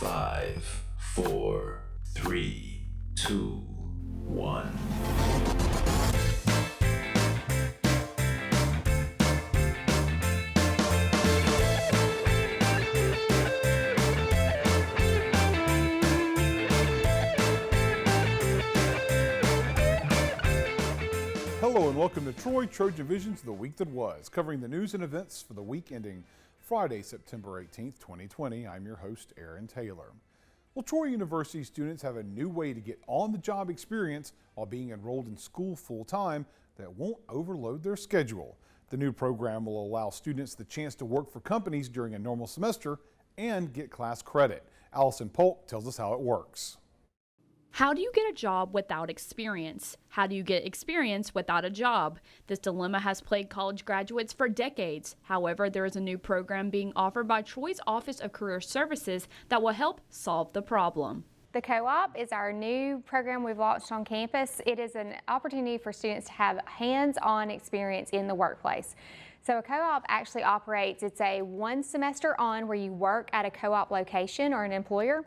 5, 4, 3, 2, 1. Hello and welcome to TrojanVision's The Week That Was, covering the news and events for the week ending Friday, September 18th, 2020. I'm your host, Aaron Taylor. Well, Troy University students have a new way to get on-the-job experience while being enrolled in school full-time that won't overload their schedule. The new program will allow students the chance to work for companies during a normal semester and get class credit. Allison Polk tells us how it works. How do you get a job without experience? How do you get experience without a job? This dilemma has plagued college graduates for decades. However, there is a new program being offered by Troy's Office of Career Services that will help solve the problem. The CoOp is our new program we've launched on campus. It is an opportunity for students to have hands-on experience in the workplace. So a CoOp actually operates, it's a 1 semester on where you work at a CoOp location or an employer,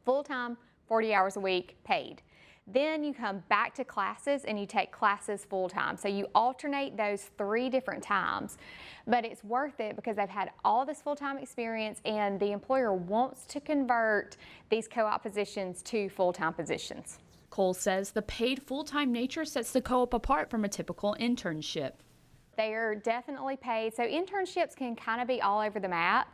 full-time, 40 hours a week paid. Then you come back to classes and you take classes full-time. So you alternate those 3 different times, but it's worth it because they've had all this full-time experience and the employer wants to convert these CoOp positions to full-time positions. Cole says the paid full-time nature sets the CoOp apart from a typical internship. They are definitely paid. So internships can kind of be all over the map.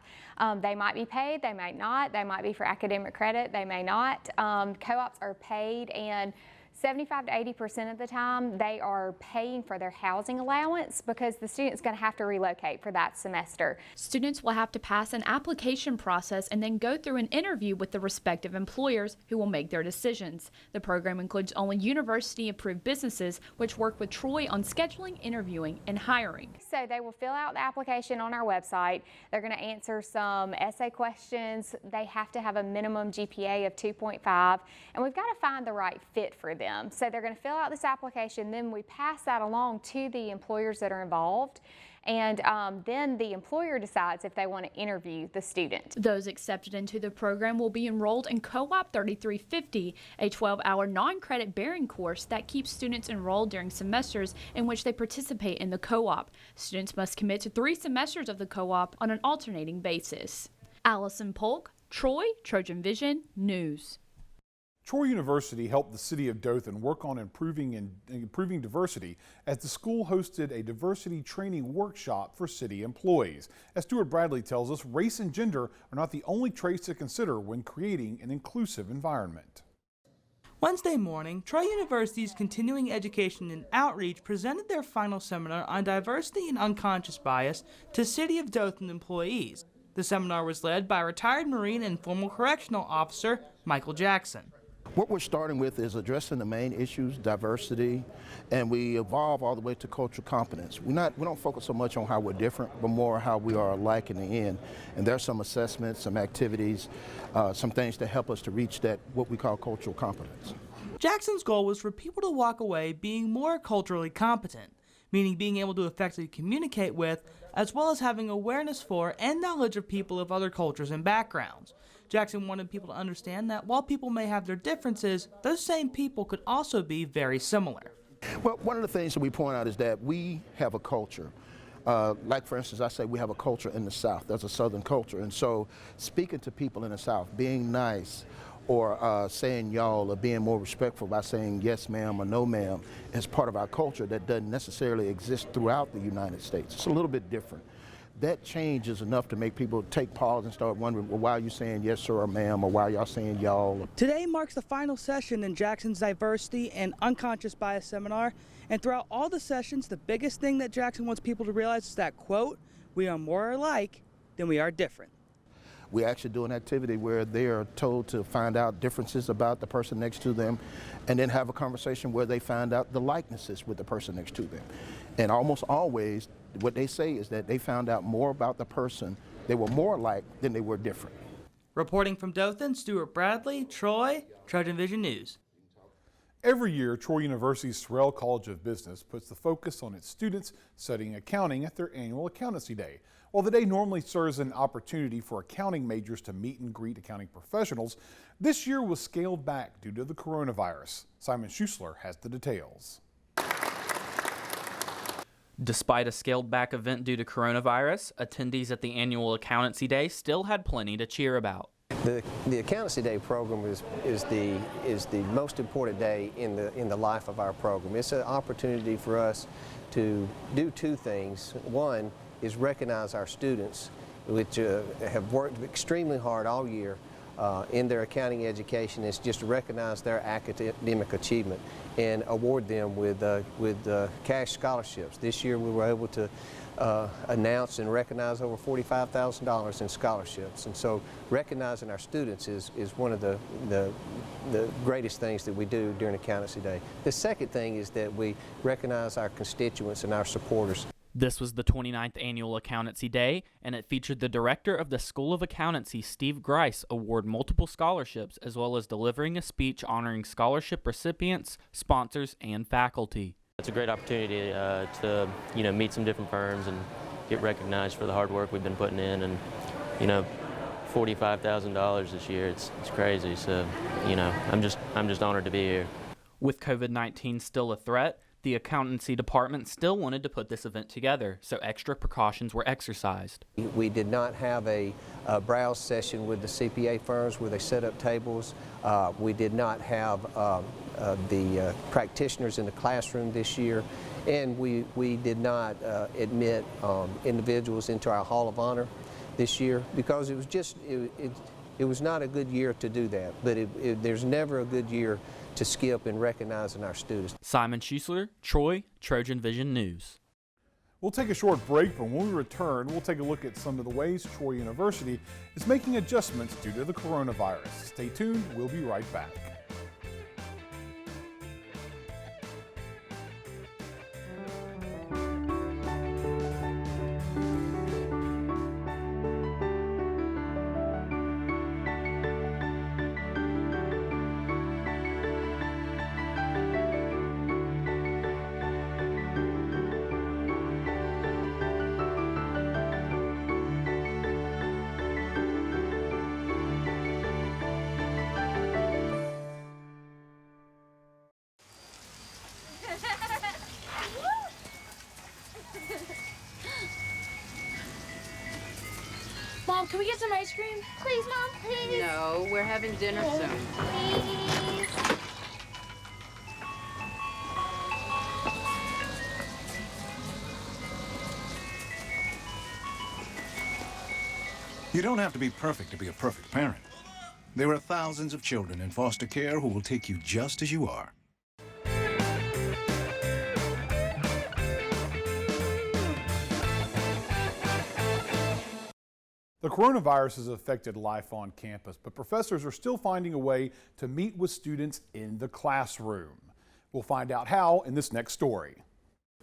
They might be paid, they might not. They might be for academic credit, they may not. CoOps are paid, and 75 to 80% of the time they are paying for their housing allowance because the student's going to have to relocate for that semester. Students will have to pass an application process and then go through an interview with the respective employers who will make their decisions. The program includes only university-approved businesses which work with Troy on scheduling, interviewing, and hiring. So they will fill out the application on our website. They're going to answer some essay questions. They have to have a minimum GPA of 2.5, and we've got to find the right fit for them. So they're going to fill out this application, then we pass that along to the employers that are involved, and then the employer decides if they want to interview the student. Those accepted into the program will be enrolled in CoOp 3350, a 12-hour non-credit bearing course that keeps students enrolled during semesters in which they participate in the CoOp. Students must commit to 3 semesters of the CoOp on an alternating basis. Allison Polk, Troy, Trojan Vision News. Troy University helped the city of Dothan work on improving diversity as the school hosted a diversity training workshop for city employees. As Stuart Bradley tells us, race and gender are not the only traits to consider when creating an inclusive environment. Wednesday morning, Troy University's Continuing Education and Outreach presented their final seminar on diversity and unconscious bias to City of Dothan employees. The seminar was led by retired Marine and former correctional officer Michael Jackson. What we're starting with is addressing the main issues, diversity, and we evolve all the way to cultural competence. We don't focus so much on how we're different, but more how we are alike in the end. And there's some assessments, some activities, some things to help us to reach that, what we call cultural competence. Jackson's goal was for people to walk away being more culturally competent, meaning being able to effectively communicate with, as well as having awareness for and knowledge of people of other cultures and backgrounds. Jackson wanted people to understand that while people may have their differences, those same people could also be very similar. Well, one of the things that we point out is that we have a culture. Like, for instance, I say we have a culture in the South. There's a Southern culture. And so speaking to people in the South, being nice, or saying y'all, or being more respectful by saying yes ma'am or no ma'am is part of our culture that doesn't necessarily exist throughout the United States. It's a little bit different. That change is enough to make people take pause and start wondering, well, why are you saying yes sir or ma'am, or why are y'all saying y'all? Today marks the final session in Jackson's Diversity and Unconscious Bias Seminar, and throughout all the sessions, the biggest thing that Jackson wants people to realize is that, quote, we are more alike than we are different. We actually do an activity where they are told to find out differences about the person next to them, and then have a conversation where they find out the likenesses with the person next to them. And almost always, what they say is that they found out more about the person. They were more alike than they were different. Reporting from Dothan, Stuart Bradley, Troy, Trojan Vision News. Every year, Troy University's Sorrell College of Business puts the focus on its students studying accounting at their annual Accountancy Day. While the day normally serves an opportunity for accounting majors to meet and greet accounting professionals, this year was scaled back due to the coronavirus. Simon Schuessler has the details. Despite a scaled-back event due to coronavirus, attendees at the annual Accountancy Day still had plenty to cheer about. The Accountancy Day program is the most important day in the life of our program. It's an opportunity for us to do two things. One is recognize our students, which have worked extremely hard all year in their accounting education. It's just to recognize their academic achievement and award them with cash scholarships. This year we were able to announce and recognize over $45,000 in scholarships. And so recognizing our students is one of the greatest things that we do during Accountancy Day. The second thing is that we recognize our constituents and our supporters. This was the 29th annual Accountancy Day, and it featured the director of the School of Accountancy, Steve Grice, award multiple scholarships, as well as delivering a speech honoring scholarship recipients, sponsors, and faculty. It's a great opportunity to meet some different firms and get recognized for the hard work we've been putting in, and $45,000 this year. It's crazy. So I'm just honored to be here. With COVID-19 still a threat, the accountancy department still wanted to put this event together, so extra precautions were exercised. We did not have a browse session with the CPA firms where they set up tables. We did not have the practitioners in the classroom this year, and we did not admit individuals into our Hall of Honor this year because it was not a good year to do that. But there's never a good year to skip in recognizing our students. Simon Schuessler, Troy, TrojanVision News. We'll take a short break, but when we return, we'll take a look at some of the ways Troy University is making adjustments due to the coronavirus. Stay tuned, we'll be right back. Mom, can we get some ice cream? Please, Mom, please. No, we're having dinner soon. Please. You don't have to be perfect to be a perfect parent. There are thousands of children in foster care who will take you just as you are. The coronavirus has affected life on campus, but professors are still finding a way to meet with students in the classroom. We'll find out how in this next story.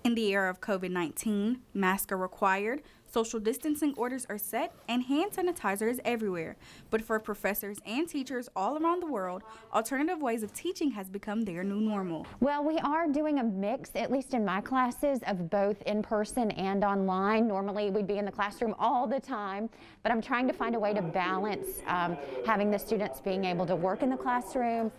In the era of COVID-19, masks are required, social distancing orders are set, and hand sanitizer is everywhere. But for professors and teachers all around the world, alternative ways of teaching has become their new normal. Well, we are doing a mix, at least in my classes, of both in person and online. Normally we'd be in the classroom all the time, but I'm trying to find a way to balance having the students being able to work in the classroom,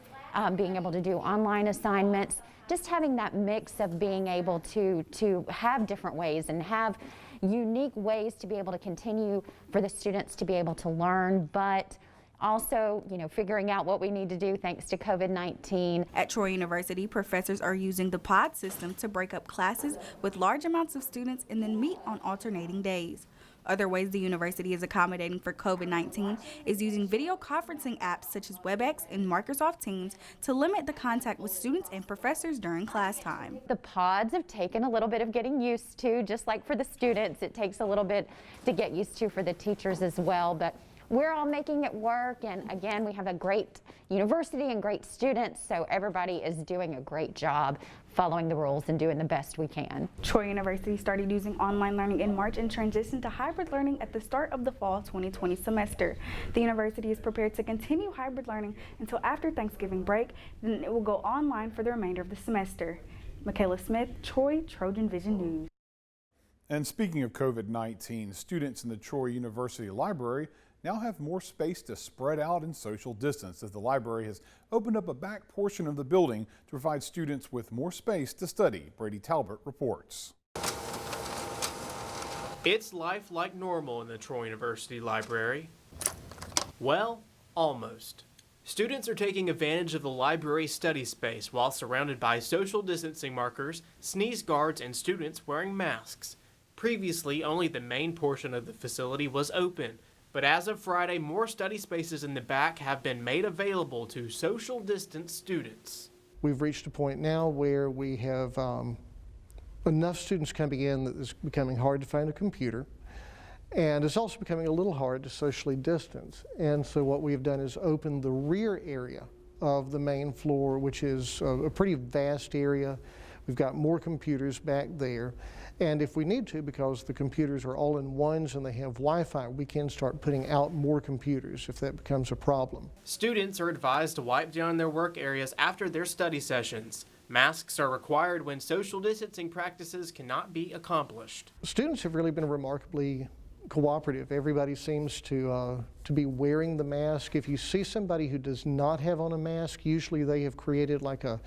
being able to do online assignments, just having that mix of being able to have different ways and have unique ways to be able to continue for the students to be able to learn, but also, figuring out what we need to do thanks to COVID-19. At Troy University, professors are using the pod system to break up classes with large amounts of students and then meet on alternating days. Other ways the university is accommodating for COVID-19 is using video conferencing apps such as WebEx and Microsoft Teams to limit the contact with students and professors during class time. The pods have taken a little bit of getting used to, just like for the students, it takes a little bit to get used to for the teachers as well, but we're all making it work. And again, we have a great university and great students, so everybody is doing a great job following the rules and doing the best we can. Troy University started using online learning in March and transitioned to hybrid learning at the start of the fall 2020 semester. The university is prepared to continue hybrid learning until after Thanksgiving break, then it will go online for the remainder of the semester. Michaela Smith, Troy, Trojan Vision News. And speaking of COVID-19, students in the Troy University Library now have more space to spread out and social distance, as the library has opened up a back portion of the building to provide students with more space to study. Brady Talbot reports. It's life like normal in the Troy University Library. Well, almost. Students are taking advantage of the library's study space while surrounded by social distancing markers, sneeze guards, and students wearing masks. Previously, only the main portion of the facility was open, but as of Friday, more study spaces in the back have been made available to social distance students. We've reached a point now where we have enough students coming in that it's becoming hard to find a computer, and it's also becoming a little hard to socially distance. And so what we've done is open the rear area of the main floor, which is a pretty vast area. We've got more computers back there. And if we need to, because the computers are all in ones and they have Wi-Fi, we can start putting out more computers if that becomes a problem. Students are advised to wipe down their work areas after their study sessions. Masks are required when social distancing practices cannot be accomplished. Students have really been remarkably cooperative. Everybody seems to be wearing the mask. If you see somebody who does not have on a mask, usually they have created like a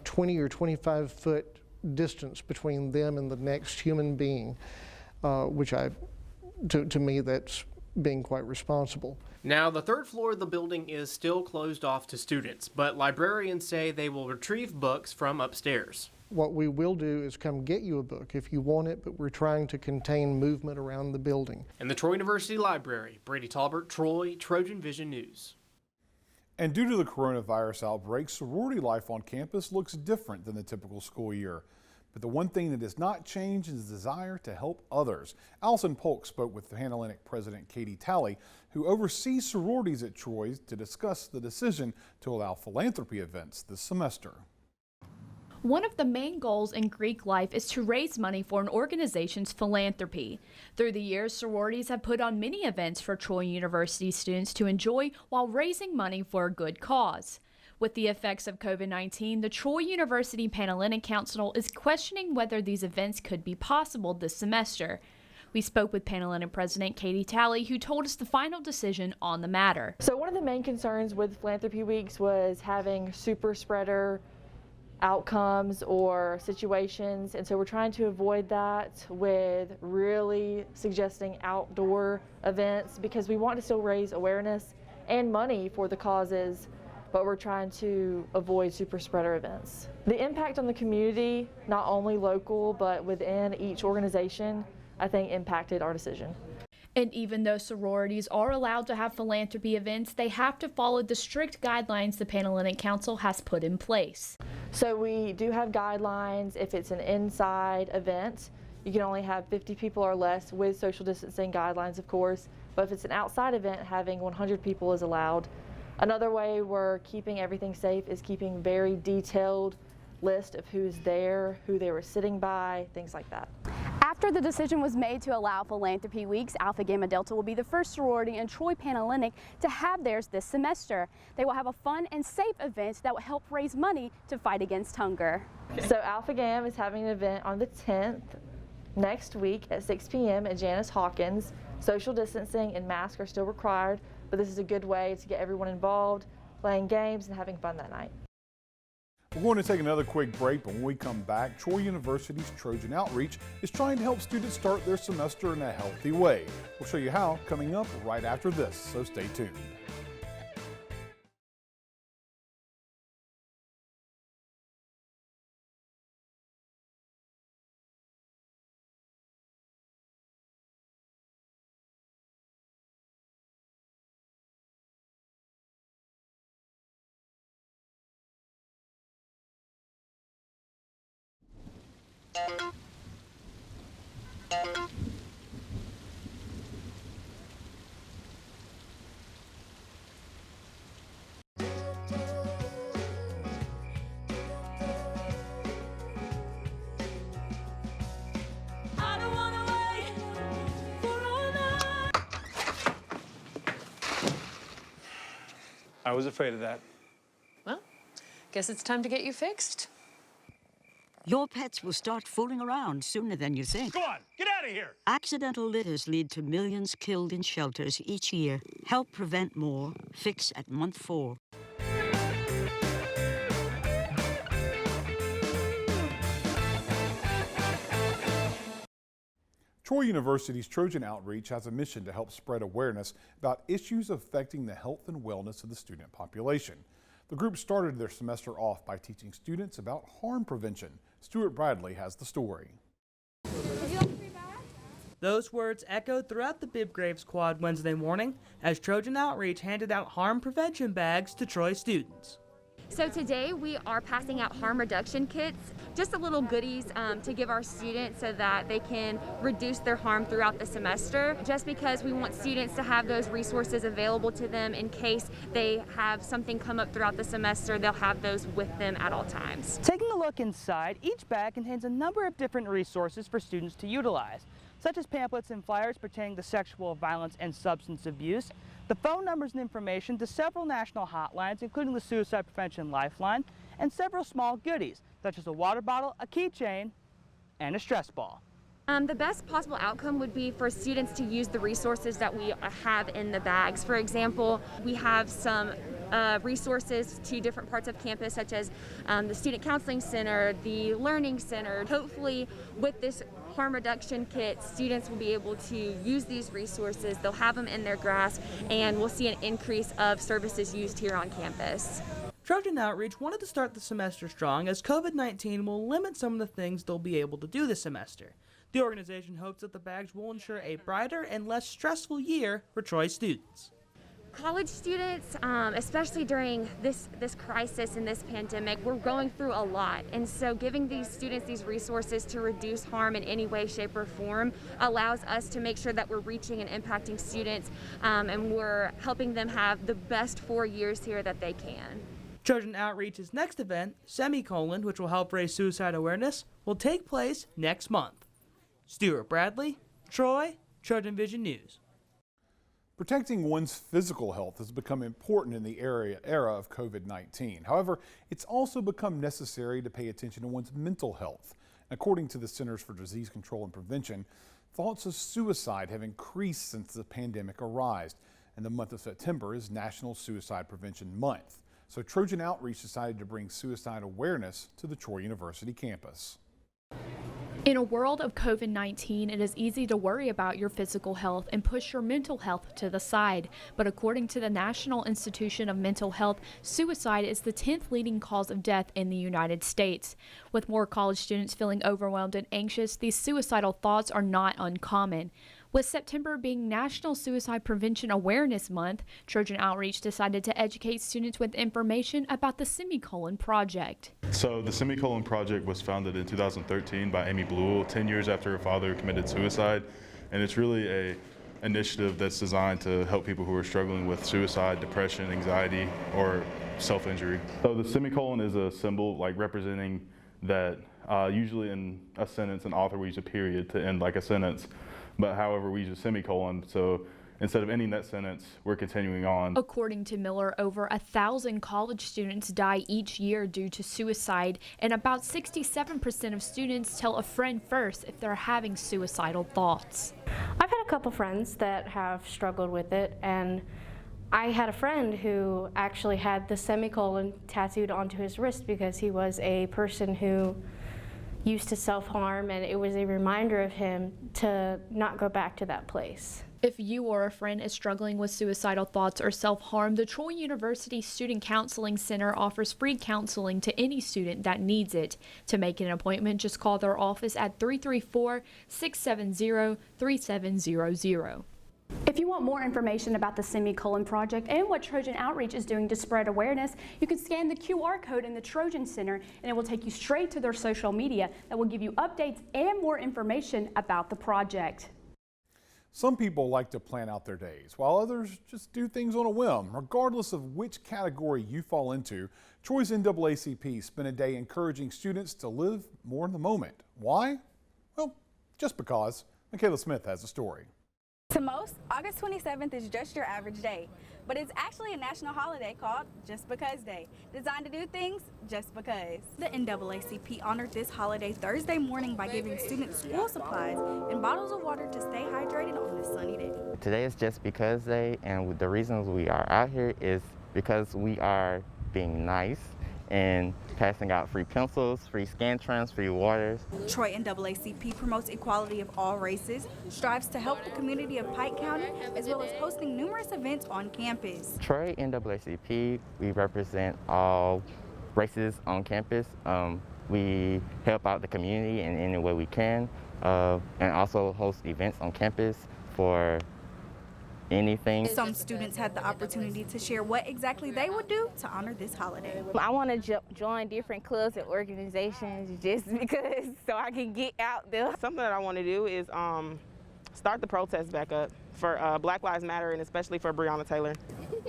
20 or 25 foot distance between them and the next human being, which to me, that's being quite responsible. Now, the third floor of the building is still closed off to students, but librarians say they will retrieve books from upstairs. What we will do is come get you a book if you want it, but we're trying to contain movement around the building. In the Troy University Library, Brady Talbot, Troy, Trojan Vision News. And due to the coronavirus outbreak, sorority life on campus looks different than the typical school year. But the one thing that has not changed is the desire to help others. Allison Polk spoke with Panhellenic President Katie Talley, who oversees sororities at Troy, to discuss the decision to allow philanthropy events this semester. One of the main goals in Greek life is to raise money for an organization's philanthropy. Through the years, sororities have put on many events for Troy University students to enjoy while raising money for a good cause. With the effects of COVID-19, the Troy University Panhellenic Council is questioning whether these events could be possible this semester. We spoke with Panhellenic President Katie Talley, who told us the final decision on the matter. So one of the main concerns with Philanthropy Weeks was having super spreader outcomes or situations, and so we're trying to avoid that with really suggesting outdoor events, because we want to still raise awareness and money for the causes, but we're trying to avoid super spreader events. The impact on the community, not only local but within each organization, I think impacted our decision. And even though sororities are allowed to have philanthropy events, they have to follow the strict guidelines the Panhellenic Council has put in place. So we do have guidelines. If it's an inside event, you can only have 50 people or less with social distancing guidelines, of course. But if it's an outside event, having 100 people is allowed. Another way we're keeping everything safe is keeping very detailed list of who's there, who they were sitting by, things like that. After the decision was made to allow Philanthropy Weeks, Alpha Gamma Delta will be the first sorority in Troy Panhellenic to have theirs this semester. They will have a fun and safe event that will help raise money to fight against hunger. So Alpha Gamma is having an event on the 10th next week at 6 p.m. at Janice Hawkins. Social distancing and masks are still required, but this is a good way to get everyone involved, playing games and having fun that night. We're going to take another quick break, but when we come back, Troy University's Trojan Outreach is trying to help students start their semester in a healthy way. We'll show you how coming up right after this, so stay tuned. I was afraid of that. Well, guess it's time to get you fixed. Your pets will start fooling around sooner than you think. Go on, get out of here! Accidental litters lead to millions killed in shelters each year. Help prevent more. Fix at month 4. Troy University's Trojan Outreach has a mission to help spread awareness about issues affecting the health and wellness of the student population. The group started their semester off by teaching students about harm prevention. Stuart Bradley has the story. Those words echoed throughout the Bibgraves Quad Wednesday morning as Trojan Outreach handed out harm prevention bags to Troy students. So today we are passing out harm reduction kits, just a little goodies to give our students so that they can reduce their harm throughout the semester, just because we want students to have those resources available to them in case they have something come up throughout the semester. They'll have those with them at all times. Taking a look inside, each bag contains a number of different resources for students to utilize, such as pamphlets and flyers pertaining to sexual violence and substance abuse, the phone numbers and information to several national hotlines, including the Suicide Prevention Lifeline, and several small goodies, such as a water bottle, a keychain, and a stress ball. The best possible outcome would be for students to use the resources that we have in the bags. For example, we have some resources to different parts of campus, such as the Student Counseling Center, the Learning Center. Hopefully, with this harm reduction kit, students will be able to use these resources. They'll have them in their grasp, and we'll see an increase of services used here on campus. Trojan Outreach wanted to start the semester strong, as COVID-19 will limit some of the things they'll be able to do this semester. The organization hopes that the bags will ensure a brighter and less stressful year for Troy students. College students, especially during this crisis and this pandemic, we're going through a lot. And so giving these students these resources to reduce harm in any way, shape, or form allows us to make sure that we're reaching and impacting students, and we're helping them have the best 4 years here that they can. Trojan Outreach's next event, Semicolon, which will help raise suicide awareness, will take place next month. Stuart Bradley, Troy, TrojanVision News. Protecting one's physical health has become important in the era of COVID-19. However, it's also become necessary to pay attention to one's mental health. According to the Centers for Disease Control and Prevention, thoughts of suicide have increased since the pandemic arose, and the month of September is National Suicide Prevention Month. So Trojan Outreach decided to bring suicide awareness to the Troy University campus. In a world of COVID-19, it is easy to worry about your physical health and push your mental health to the side. But according to the National Institution of Mental Health, suicide is the 10th leading cause of death in the United States. With more college students feeling overwhelmed and anxious, these suicidal thoughts are not uncommon. With September being National Suicide Prevention Awareness Month, Trojan Outreach decided to educate students with information about the Semicolon Project. So the Semicolon Project was founded in 2013 by Amy Blewell, 10 years after her father committed suicide, and it's really a initiative that's designed to help people who are struggling with suicide, depression, anxiety, or self-injury. So the semicolon is a symbol like representing that usually in a sentence an author will use a period to end like a sentence. But however, we use a semicolon, so instead of ending that sentence, we're continuing on. According to Miller, over 1,000 college students die each year due to suicide, and about 67% of students tell a friend first if they're having suicidal thoughts. I've had a couple friends that have struggled with it, and I had a friend who actually had the semicolon tattooed onto his wrist because he was a person who used to self-harm, and it was a reminder of him to not go back to that place. If you or a friend is struggling with suicidal thoughts or self-harm, the Troy University Student Counseling Center offers free counseling to any student that needs it. To make an appointment, just call their office at 334-670-3700. If you want more information about the Semicolon Project and what Trojan Outreach is doing to spread awareness, you can scan the QR code in the Trojan Center and it will take you straight to their social media that will give you updates and more information about the project. Some people like to plan out their days, while others just do things on a whim. Regardless of which category you fall into, Troy's NAACP spent a day encouraging students to live more in the moment. Why? Well, just because. Michaela Smith has a story. To most, August 27th is just your average day. but it's actually a national holiday called Just Because Day, designed to do things just because. The NAACP honored this holiday Thursday morning by giving students school supplies and bottles of water to stay hydrated on this sunny day. Today is Just Because Day, and the reasons we are out here is because we are being nice and passing out free pencils, free Scantrons, free waters. Troy NAACP promotes equality of all races, strives to help the community of Pike County, as well as hosting numerous events on campus. Troy NAACP, we represent all races on campus. We help out the community in any way we can, and also host events on campus for anything. Some students had the opportunity to share what exactly they would do to honor this holiday. I want to join different clubs and organizations just because so I can get out there. Something that I want to do is start the protest back up for Black Lives Matter, and especially for Breonna Taylor.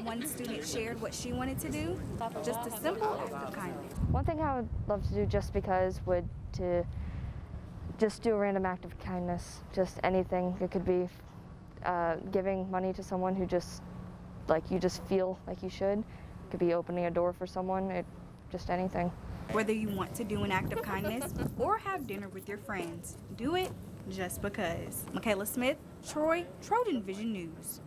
One student shared what she wanted to do, just a simple act of kindness. One thing I would love to do just because would to just do a random act of kindness, just anything. It could be giving money to someone who just, like, you just feel like you should. It could be opening a door for someone, just anything. Whether you want to do an act of kindness or have dinner with your friends, do it just because. Michaela Smith, Troy, Trojan Vision News.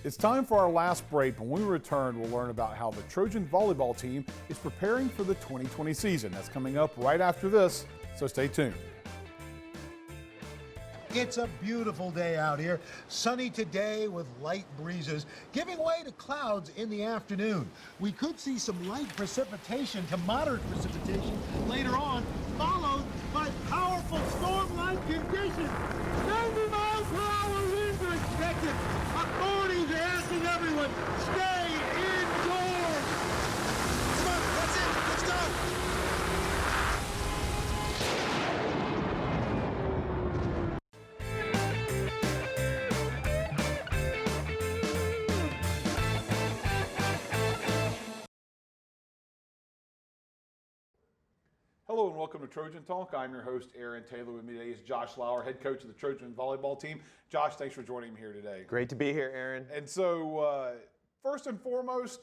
It's time for our last break. When we return, we'll learn about how the Trojan volleyball team is preparing for the 2020 season. That's coming up right after this, so stay tuned. It's a beautiful day out here. Sunny today with light breezes, giving way to clouds in the afternoon. We could see some light precipitation to moderate precipitation later on, followed by powerful storm-like conditions. 90 miles per hour winds are expected. Authorities are asking everyone, stay indoors. Come on, that's it. Let's go. Hello and welcome to Trojan Talk. I'm your host, Aaron Taylor. With me today is Josh Lauer, head coach of the Trojan volleyball team. Josh, thanks for joining me here today. Great to be here, Aaron. And so, first and foremost,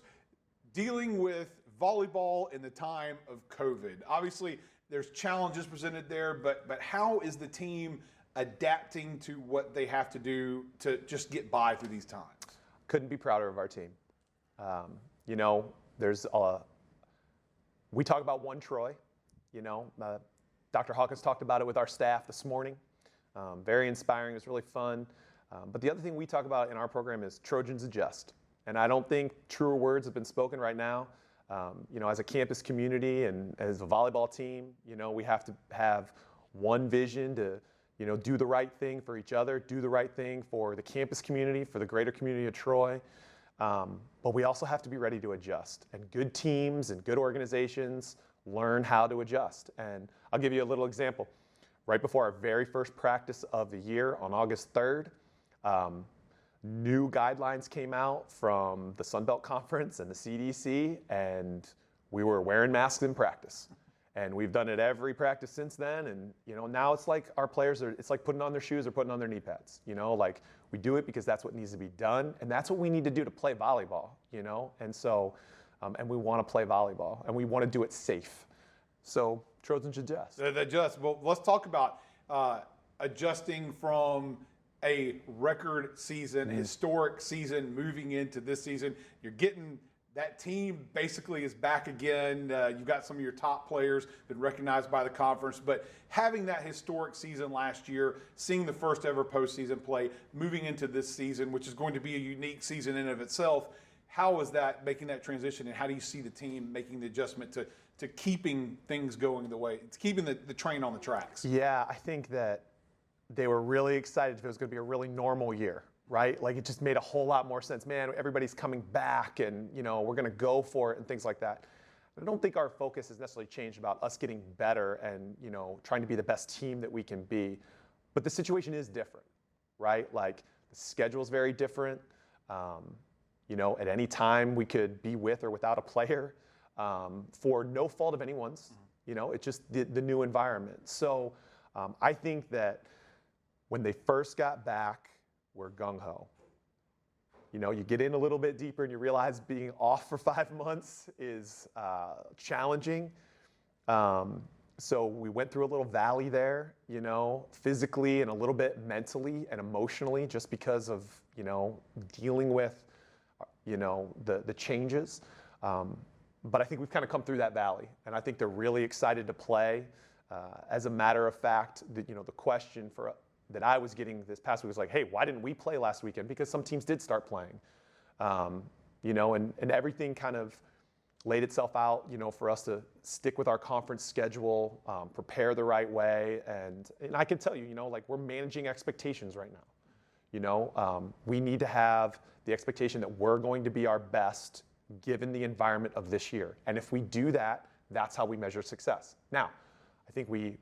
dealing with volleyball in the time of COVID. Obviously, there's challenges presented there, but how is the team adapting to what they have to do to just get by through these times? Couldn't be prouder of our team. We talk about One Troy. Dr. Hawkins talked about it with our staff this morning. Very inspiring. It was really fun. But the other thing we talk about in our program is Trojans Adjust. And I don't think truer words have been spoken right now. As a campus community and as a volleyball team, we have to have one vision to, do the right thing for each other, do the right thing for the campus community, for the greater community of Troy. But we also have to be ready to adjust. And good teams and good organizations learn how to adjust. And I'll give you a little example. Right before our very first practice of the year on August 3rd, new guidelines came out from the Sun Belt Conference and the CDC, and we were wearing masks in practice. And we've done it every practice since then, and now it's like our players it's like putting on their shoes or putting on their knee pads. Like we do it because that's what needs to be done, and that's what we need to do to play volleyball, And so, and we want to play volleyball, and we want to do it safe. So Trojans adjust. Adjust. Well, let's talk about adjusting from a record season, historic season, moving into this season. You're getting that team basically is back again. You've got some of your top players been recognized by the conference, but having that historic season last year, seeing the first ever postseason play, moving into this season, which is going to be a unique season in and of itself. How is that making that transition, and how do you see the team making the adjustment to keeping things going the way, it's keeping the train on the tracks? Yeah, I think that they were really excited if it was going to be a really normal year, right? Like it just made a whole lot more sense. Man, everybody's coming back, and we're going to go for it and things like that. I don't think our focus has necessarily changed about us getting better and trying to be the best team that we can be. But the situation is different, right? Like the schedule is very different. At any time we could be with or without a player for no fault of anyone's. It's just the new environment. So I think that when they first got back, we're gung-ho. You know, you get in a little bit deeper and you realize being off for 5 months is challenging. So we went through a little valley there, you know, physically and a little bit mentally and emotionally, just because of, you know, dealing with, you know, the changes. But I think we've kind of come through that valley, and I think they're really excited to play. As a matter of fact, you know, the question that I was getting this past week was like, hey, why didn't we play last weekend? Because some teams did start playing, you know, and everything kind of laid itself out, you know, for us to stick with our conference schedule, prepare the right way. And I can tell you, you know, like we're managing expectations right now. You know, we need to have the expectation that we're going to be our best given the environment of this year. And if we do that, that's how we measure success. Now, I think we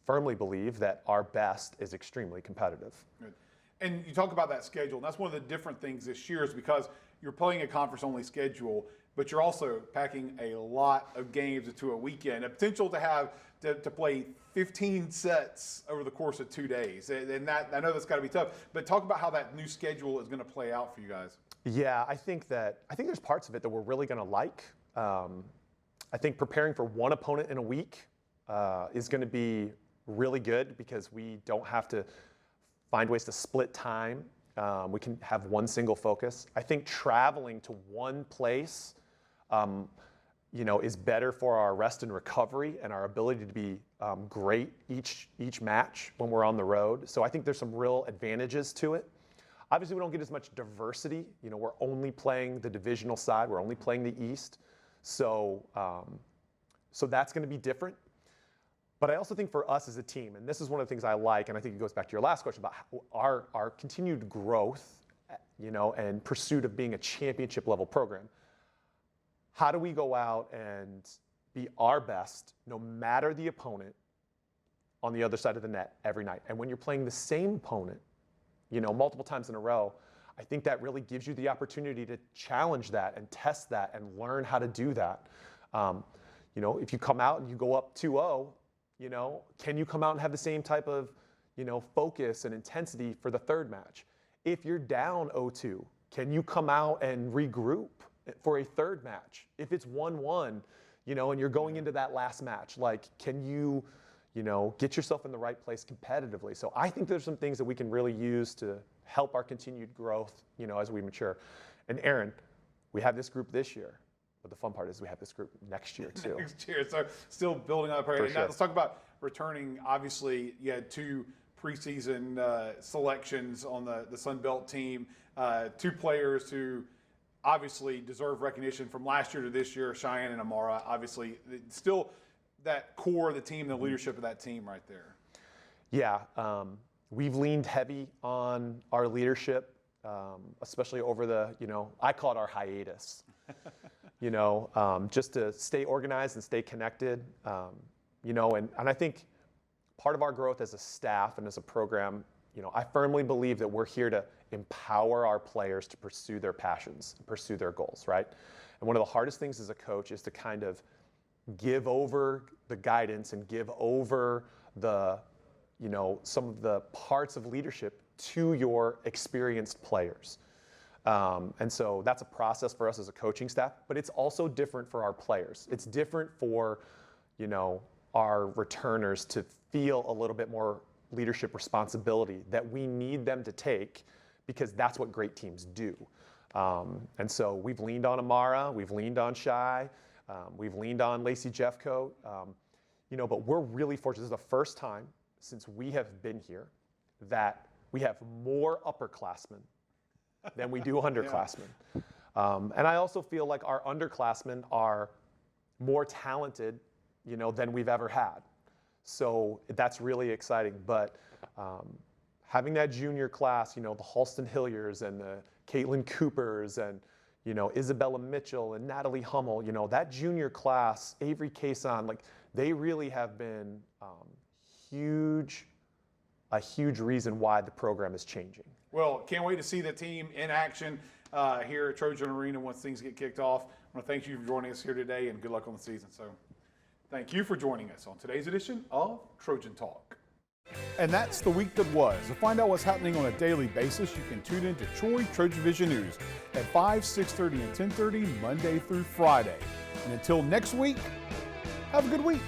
firmly believe that our best is extremely competitive. Good. And you talk about that schedule, and that's one of the different things this year is because you're playing a conference-only schedule, but you're also packing a lot of games into a weekend, a potential to have to play 15 sets over the course of 2 days. And that, I know that's got to be tough, but talk about how that new schedule is going to play out for you guys. Yeah, I think there's parts of it that we're really going to like. I think preparing for one opponent in a week is going to be really good because we don't have to find ways to split time. We can have one single focus. I think traveling to one place, you know, is better for our rest and recovery and our ability to be great each match when we're on the road. So I think there's some real advantages to it. Obviously, we don't get as much diversity. You know, we're only playing the divisional side. We're only playing the East. So, so that's going to be different. But I also think for us as a team, and this is one of the things I like, and I think it goes back to your last question about our continued growth, you know, and pursuit of being a championship level program. How do we go out and be our best, no matter the opponent, on the other side of the net every night? And when you're playing the same opponent, you know, multiple times in a row, I think that really gives you the opportunity to challenge that and test that and learn how to do that. You know, if you come out and you go up 2-0, you know, can you come out and have the same type of, you know, focus and intensity for the third match? If you're down 0-2, can you come out and regroup for a third match? If it's 1-1, you know, and you're going into that last match, like, can you, you know, get yourself in the right place competitively? So I think there's some things that we can really use to help our continued growth, you know, as we mature. And Aaron, we have this group this year. But the fun part is we have this group next year too. Next year, so still building up. Right? Now let's talk about returning. Obviously, you had 2 preseason selections on the Sun Belt team. 2 players who obviously deserve recognition from last year to this year, Cheyenne and Amara. Obviously, still that core of the team, the leadership of that team right there. Yeah, we've leaned heavy on our leadership, especially over the, you know, I call it our hiatus. You know, just to stay organized and stay connected, you know, and I think part of our growth as a staff and as a program, you know, I firmly believe that we're here to empower our players to pursue their passions, pursue their goals, right? And one of the hardest things as a coach is to kind of give over the guidance and give over the, you know, some of the parts of leadership to your experienced players. And so that's a process for us as a coaching staff, but it's also different for our players. It's different for, you know, our returners to feel a little bit more leadership responsibility that we need them to take because that's what great teams do. And so we've leaned on Amara, we've leaned on Shai, we've leaned on Lacey Jeffcoat, you know, but we're really fortunate. This is the first time since we have been here that we have more upperclassmen than we do underclassmen. And I also feel like our underclassmen are more talented, you know, than we've ever had. So that's really exciting. But having that junior class, you know, the Halston Hilliers and the Caitlin Coopers and, you know, Isabella Mitchell and Natalie Hummel, you know, that junior class, Avery Cason, like they really have been a huge reason why the program is changing. Well, can't wait to see the team in action here at Trojan Arena once things get kicked off. I want to thank you for joining us here today and good luck on the season. So thank you for joining us on today's edition of Trojan Talk. And that's the week that was. To find out what's happening on a daily basis, you can tune in to Troy TrojanVision News at 5, 6:30, and 10:30, Monday through Friday. And until next week, have a good week.